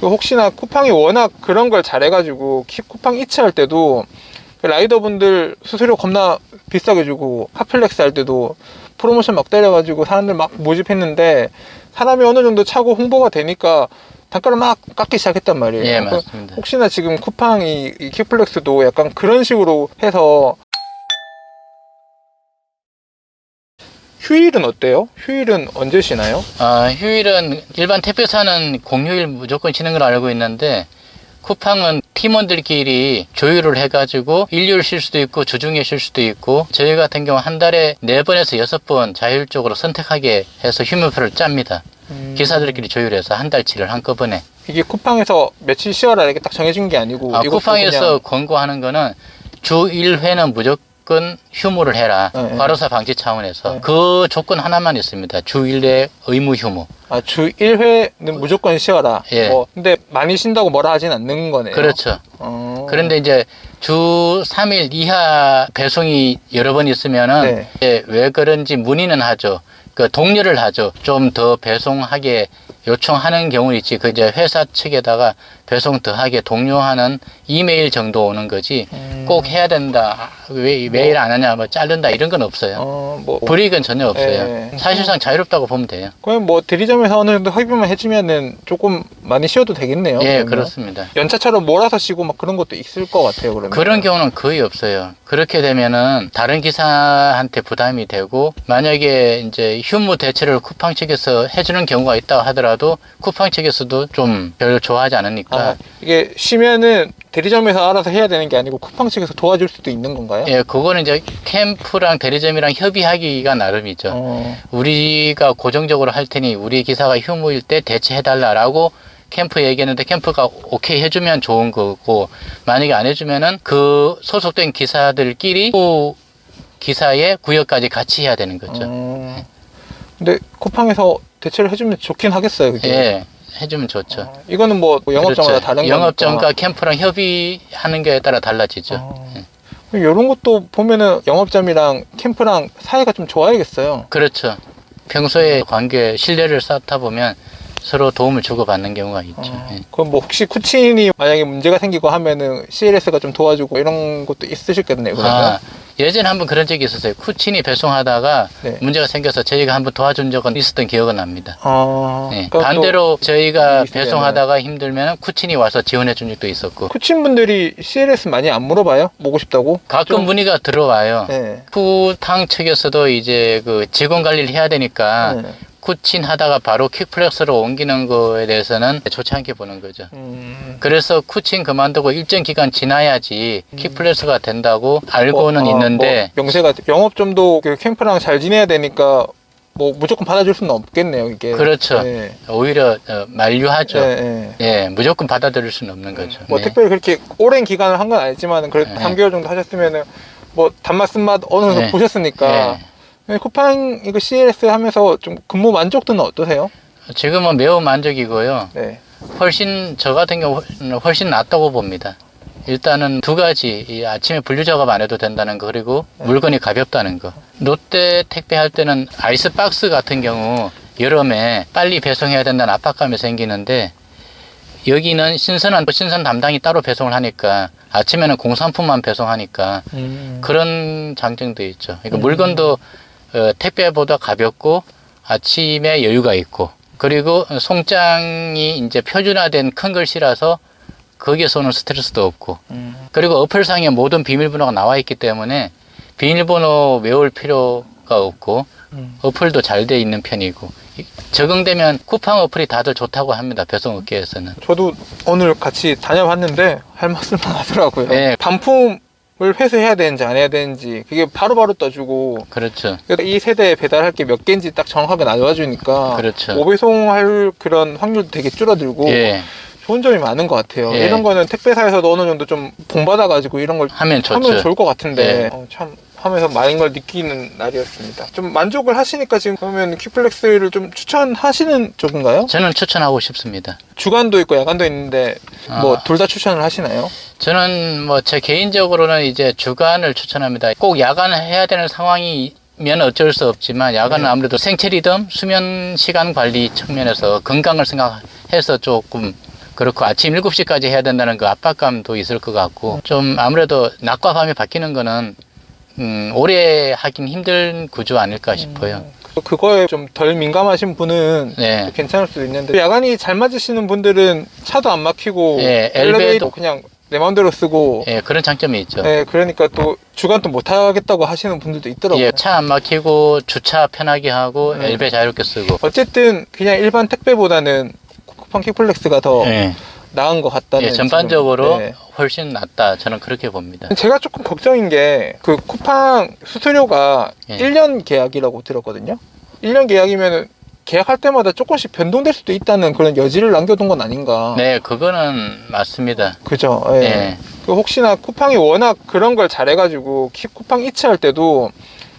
혹시나 쿠팡이 워낙 그런 걸 잘해가지고 쿠팡 이츠할 때도 라이더분들 수수료 겁나 비싸게 주고 핫플렉스 할 때도 프로모션 막 때려가지고 사람들 막 모집했는데 사람이 어느 정도 차고 홍보가 되니까 단가를 막 깎기 시작했단 말이에요. 예, 맞습니다. 혹시나 지금 쿠팡이 이 퀵플렉스도 약간 그런 식으로 해서. 휴일은 어때요? 휴일은 언제 쉬나요? 휴일은 일반 택배사는 공휴일 무조건 쉬는 걸 알고 있는데 쿠팡은 팀원들끼리 조율을 해가지고 일요일 쉴 수도 있고 주중에 쉴 수도 있고 저희 같은 경우 한 달에 4번에서 6번 자율적으로 선택하게 해서 휴무표를 짭니다. 기사들끼리 조율해서 한 달치를 한꺼번에. 이게 쿠팡에서 며칠 쉬어라 이렇게 딱 정해준 게 아니고 쿠팡에서 그냥... 권고하는 거는 주 1회는 무조건 휴무를 해라. 네, 과로사 방지 차원에서. 네. 그 조건 하나만 있습니다. 주 1회 의무 휴무. 주 1회는 무조건 쉬어라. 예. 근데 많이 쉰다고 뭐라 하진 않는 거네요. 그렇죠. 그런데 이제 주 3일 이하 배송이 여러 번 있으면은 네. 왜 그런지 문의는 하죠. 그 독려를 하죠. 좀 더 배송하게 요청하는 경우 있지. 그 이제 회사 측에다가 배송 더하게 독려하는 이메일 정도 오는 거지. 꼭 해야 된다. 왜 매일 안 하냐, 뭐 자른다 이런 건 없어요. 불이익은 전혀 없어요. 사실상 자유롭다고 보면 돼요. 그럼 뭐 대리점에서 어느 정도 합의만 해주면은 조금 많이 쉬어도 되겠네요. 예, 그러면. 그렇습니다. 연차처럼 몰아서 쉬고 막 그런 것도 있을 것 같아요. 그러면 그런 경우는 거의 없어요. 그렇게 되면은 다른 기사한테 부담이 되고 만약에 이제 휴무 대체를 쿠팡 측에서 해주는 경우가 있다고 하더라도 쿠팡 측에서도 좀 별로 좋아하지 않으니까. 이게 쉬면은 대리점에서 알아서 해야 되는 게 아니고 쿠팡 측에서 도와줄 수도 있는 건가요? 예, 그거는 이제 캠프랑 대리점이랑 협의하기가 나름이죠. 우리가 고정적으로 할 테니 우리 기사가 휴무일 때 대체해달라라고 캠프 얘기했는데 캠프가 오케이 해주면 좋은 거고 만약에 안 해주면은 그 소속된 기사들끼리 기사의 구역까지 같이 해야 되는 거죠. 근데 쿠팡에서 대체를 해주면 좋긴 하겠어요. 그게. 예. 해주면 좋죠. 이거는 뭐 영업장마다 그렇죠. 다른 거니까. 영업장과 캠프랑 협의하는 거에 따라 달라지죠. 이런 것도 보면은 영업점이랑 캠프랑 사이가 좀 좋아야겠어요. 그렇죠. 평소에 관계 신뢰를 쌓다 보면 서로 도움을 주고받는 경우가 있죠. 그럼 뭐 혹시 쿠친이 만약에 문제가 생기고 하면은 CLS가 좀 도와주고 이런 것도 있으실겠네요. 그러면. 예전에 한번 그런 적이 있었어요. 쿠친이 배송하다가 문제가 생겨서 저희가 한번 도와준 적은 있었던 기억은 납니다. 반대로 저희가 배송하다가 힘들면 쿠친이 와서 지원해 준 적도 있었고. 쿠친 분들이 CLS 많이 안 물어봐요? 보고 싶다고? 가끔 문의가 들어와요. 쿠팡 측에서도 이제 그 직원 관리를 해야 되니까 쿠친 하다가 바로 퀵플렉스로 옮기는 거에 대해서는 좋지 않게 보는 거죠. 그래서 쿠친 그만두고 일정 기간 지나야지 퀵플렉스가 된다고 알고는 있는데 명세가 영업점도 그 캠프랑 잘 지내야 되니까 뭐 무조건 받아줄 수는 없겠네요. 이게 그렇죠. 오히려 만류하죠. 무조건 받아들일 수는 없는 거죠. 뭐 특별히 그렇게 오랜 기간을 한 건 아니지만은 그래도 3개월 정도 하셨으면은 뭐 단맛 쓴맛 어느 정도 보셨으니까. 쿠팡 이거 CLS 하면서 좀 근무 만족도는 어떠세요? 지금은 매우 만족이고요. 훨씬 저 같은 경우는 훨씬 낫다고 봅니다. 일단은 두 가지, 아침에 분류 작업 안 해도 된다는 거 그리고 물건이 가볍다는 거. 롯데 택배할 때는 아이스박스 같은 경우 여름에 빨리 배송해야 된다는 압박감이 생기는데 여기는 신선 담당이 따로 배송을 하니까 아침에는 공산품만 배송하니까 그런 장점도 있죠. 그러니까 물건도 택배보다 가볍고 아침에 여유가 있고 그리고 송장이 이제 표준화된 큰 글씨라서 거기에서 오는 스트레스도 없고 그리고 어플상에 모든 비밀번호가 나와 있기 때문에 비밀번호 외울 필요가 없고 어플도 잘 돼 있는 편이고 적응되면 쿠팡 어플이 다들 좋다고 합니다. 배송업계에서는. 저도 오늘 같이 다녀봤는데 할 말씀만 하더라고요. 반품 을 회수해야 되는지 안 해야 되는지 그게 바로바로 떠주고 그렇죠. 이 세대에 배달할 게 몇 개인지 딱 정확하게 나눠주니까 그렇죠. 오배송할 그런 확률도 되게 줄어들고 좋은 점이 많은 것 같아요. 이런 거는 택배사에서도 어느 정도 좀 본받아가지고 이런 걸 하면 좋을 것 같은데 참 하면서 많은 걸 느끼는 날이었습니다. 좀 만족을 하시니까 지금 그러면 퀵플렉스를 좀 추천하시는 쪽인가요? 저는 추천하고 싶습니다. 주간도 있고 야간도 있는데 뭐 둘 다 추천을 하시나요? 저는 뭐 제 개인적으로는 이제 주간을 추천합니다. 꼭 야간을 해야 되는 상황이면 어쩔 수 없지만 야간은 아무래도 생체 리듬, 수면 시간 관리 측면에서 건강을 생각해서 조금 그렇고 아침 7시까지 해야 된다는 그 압박감도 있을 것 같고 좀 아무래도 낮과 밤이 바뀌는 거는 오래 하긴 힘든 구조 아닐까 싶어요. 그거에 좀 덜 민감하신 분은 네. 괜찮을 수도 있는데 야간이 잘 맞으시는 분들은 차도 안 막히고 네, 엘리베이터 그냥 내 마음대로 쓰고 예, 그런 장점이 있죠. 네, 그러니까 또 주간 또 못 하겠다고 하시는 분들도 있더라고요. 예, 차 안 막히고 주차 편하게 하고 엘베 자유롭게 쓰고. 어쨌든 그냥 일반 택배보다는 쿠팡 킥플렉스가 더 예. 나은 것 같다는. 예, 전반적으로 지금, 네. 훨씬 낫다. 저는 그렇게 봅니다. 제가 조금 걱정인 게 그 쿠팡 수수료가 예. 1년 계약이라고 들었거든요. 1년 계약이면 계약할 때마다 조금씩 변동될 수도 있다는 그런 여지를 남겨둔 건 아닌가. 네, 그거는 맞습니다. 그죠. 예. 예. 그 혹시나 쿠팡이 워낙 그런 걸 잘해가지고 쿠팡 이체할 때도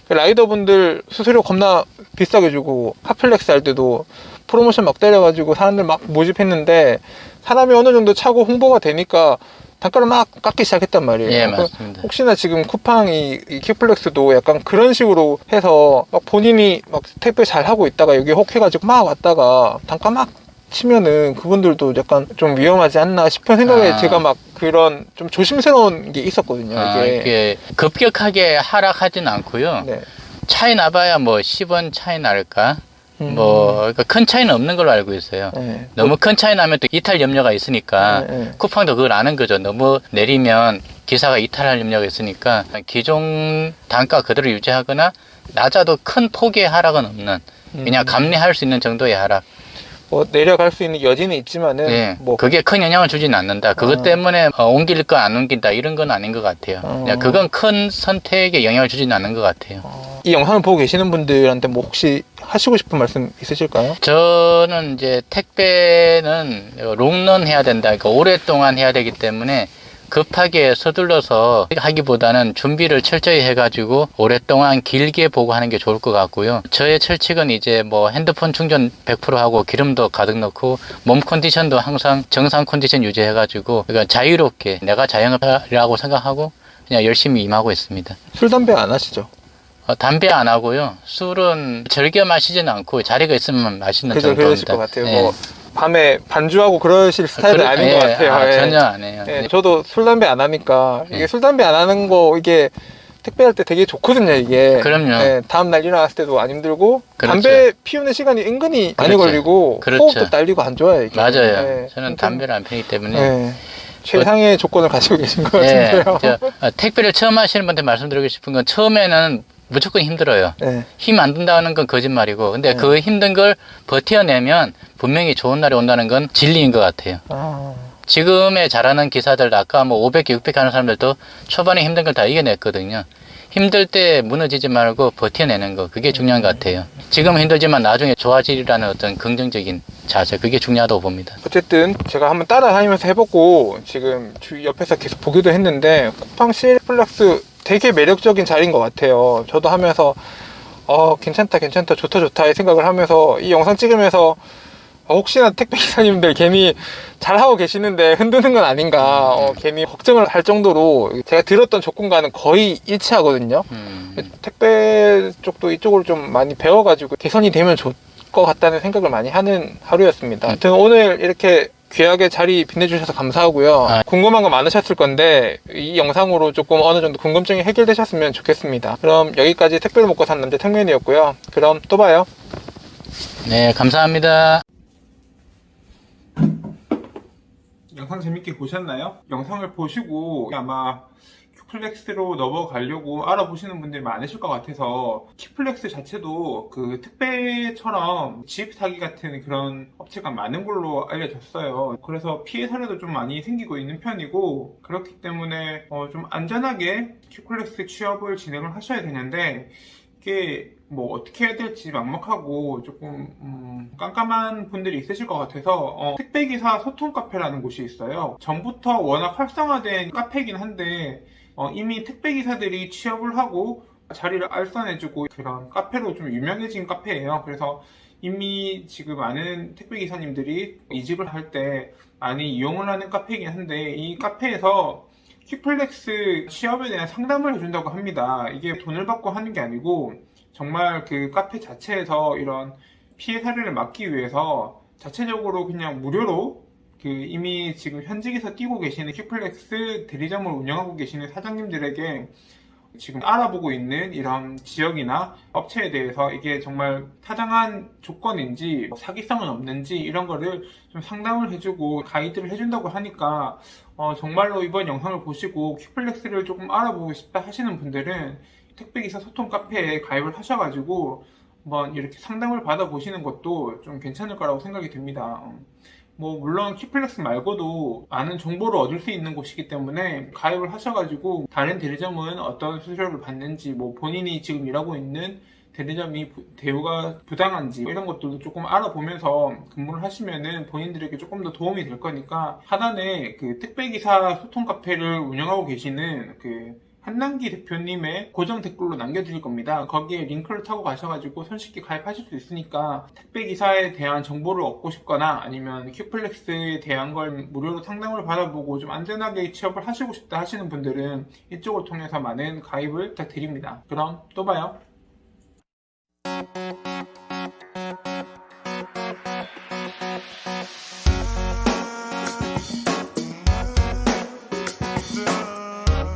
그 라이더분들 수수료 겁나 비싸게 주고 카플렉스 할 때도 프로모션 막 때려가지고 사람들 막 모집했는데 사람이 어느 정도 차고 홍보가 되니까 단가를 막 깎기 시작했단 말이에요. 예, 맞습니다. 혹시나 지금 쿠팡이 이 킥플렉스도 약간 그런 식으로 해서 막 본인이 막 택배 잘 하고 있다가 여기 혹해가지고 막 왔다가 단가 막 치면은 그분들도 약간 좀 위험하지 않나 싶은 생각에 제가 막 그런 좀 조심스러운 게 있었거든요. 이게 급격하게 하락하진 않고요. 네. 차이 나봐야 뭐 10원 차이 날까? 그러니까 큰 차이는 없는 걸로 알고 있어요. 네. 너무 큰 차이 나면 또 이탈 염려가 있으니까 쿠팡도 그걸 아는 거죠. 너무 내리면 기사가 이탈할 염려가 있으니까 기존 단가 그대로 유지하거나 낮아도 큰 폭의 하락은 없는 그냥 감내할 수 있는 정도의 하락. 뭐 내려갈 수 있는 여지는 있지만은 네, 뭐 그게 큰 영향을 주지는 않는다. 그것 때문에 옮길 거 안 옮긴다 이런 건 아닌 것 같아요. 그냥 그건 큰 선택에 영향을 주지는 않는 것 같아요. 이 영상을 보고 계시는 분들한테 뭐 혹시 하시고 싶은 말씀 있으실까요? 저는 이제 택배는 롱런 해야 된다. 그러니까 오랫동안 해야 되기 때문에 급하게 서둘러서 하기보다는 준비를 철저히 해가지고 오랫동안 길게 보고 하는 게 좋을 것 같고요. 저의 철칙은 이제 뭐 핸드폰 충전 100% 하고 기름도 가득 넣고 몸 컨디션도 항상 정상 컨디션 유지해가지고 그러니까 자유롭게 내가 자영업이라고 생각하고 그냥 열심히 임하고 있습니다. 술, 담배 안 하시죠? 담배 안 하고요. 술은 즐겨 마시지는 않고 자리가 있으면 마시는 그죠, 정도입니다. 그러실 것 같아요. 네. 뭐 밤에 반주하고 그러실 스타일은 아닌 것 같아요. 전혀 안 해요. 네. 저도 술, 담배 안 하니까 이게 술, 담배 안 하는 거 이게 택배할 때 되게 좋거든요, 이게. 그럼요. 네, 다음날 일어났을 때도 안 힘들고 그렇죠. 담배 피우는 시간이 은근히 많이 그렇죠. 걸리고 그렇죠. 호흡도 딸리고 안 좋아요, 이게. 맞아요. 네. 저는 담배를 안 피우기 때문에 최상의 조건을 가지고 계신 것 같은데요. 택배를 처음 하시는 분한테 말씀드리고 싶은 건 처음에는 무조건 힘들어요. 힘 안 든다는 건 거짓말이고 근데 그 힘든 걸 버텨내면 분명히 좋은 날이 온다는 건 진리인 것 같아요. 지금의 잘하는 기사들 아까 뭐 500개 600개 하는 사람들도 초반에 힘든 걸 다 이겨냈거든요. 힘들 때 무너지지 말고 버텨내는 거 그게 중요한 것 같아요. 지금은 힘들지만 나중에 좋아지리라는 어떤 긍정적인 자세 그게 중요하다고 봅니다. 어쨌든 제가 한번 따라다니면서 해보고 지금 옆에서 계속 보기도 했는데 쿠팡 킥플렉스 되게 매력적인 자리인 것 같아요. 저도 하면서 괜찮다 좋다 생각을 하면서 이 영상 찍으면서 혹시나 택배 기사님들 괜히 잘하고 계시는데 흔드는 건 아닌가 괜히 걱정을 할 정도로 제가 들었던 조건과는 거의 일치하거든요. 택배 쪽도 이쪽으로 좀 많이 배워가지고 개선이 되면 좋을 것 같다는 생각을 많이 하는 하루였습니다. 아무튼 오늘 이렇게 귀하게 자리 빛내주셔서 감사하고요. 궁금한 거 많으셨을 건데 이 영상으로 조금 어느 정도 궁금증이 해결되셨으면 좋겠습니다. 그럼 여기까지 택배를 먹고 산 남자 택맨이었고요. 그럼 또 봐요. 네, 감사합니다. 영상 재밌게 보셨나요? 영상을 보시고 아마 킥플렉스로 넘어가려고 알아보시는 분들이 많으실 것 같아서 킥플렉스 자체도 그 택배처럼 지입 사기 같은 그런 업체가 많은 걸로 알려졌어요. 그래서 피해 사례도 좀 많이 생기고 있는 편이고 그렇기 때문에 좀 안전하게 킥플렉스 취업을 진행을 하셔야 되는데 이게 뭐 어떻게 해야 될지 막막하고 조금 깜깜한 분들이 있으실 것 같아서 택배기사 소통 카페라는 곳이 있어요. 전부터 워낙 활성화된 카페이긴 한데 이미 택배기사들이 취업을 하고 자리를 알선해주고 그런 카페로 좀 유명해진 카페예요. 그래서 이미 지금 많은 택배기사님들이 이직을 할 때 많이 이용을 하는 카페이긴 한데 이 카페에서 킥플렉스 취업에 대한 상담을 해준다고 합니다. 이게 돈을 받고 하는 게 아니고 정말 그 카페 자체에서 이런 피해 사례를 막기 위해서 자체적으로 그냥 무료로 이미 지금 현직에서 뛰고 계시는 큐플렉스 대리점을 운영하고 계시는 사장님들에게 지금 알아보고 있는 이런 지역이나 업체에 대해서 이게 정말 타당한 조건인지 사기성은 없는지 이런 거를 좀 상담을 해주고 가이드를 해준다고 하니까 정말로 이번 영상을 보시고 큐플렉스를 조금 알아보고 싶다 하시는 분들은 택배기사 소통 카페에 가입을 하셔가지고 한번 이렇게 상담을 받아보시는 것도 좀 괜찮을 거라고 생각이 듭니다. 물론 큐플렉스 말고도 많은 정보를 얻을 수 있는 곳이기 때문에 가입을 하셔가지고 다른 대리점은 어떤 수수료를 받는지, 본인이 지금 일하고 있는 대리점이 대우가 부당한지 이런 것들도 조금 알아보면서 근무를 하시면은 본인들에게 조금 더 도움이 될 거니까 하단에 택배기사 소통 카페를 운영하고 계시는 한남기 대표님의 고정 댓글로 남겨드릴 겁니다. 거기에 링크를 타고 가셔가지고 손쉽게 가입하실 수 있으니까 택배기사에 대한 정보를 얻고 싶거나 아니면 큐플렉스에 대한 걸 무료로 상담을 받아보고 좀 안전하게 취업을 하시고 싶다 하시는 분들은 이쪽을 통해서 많은 가입을 부탁드립니다. 그럼 또 봐요.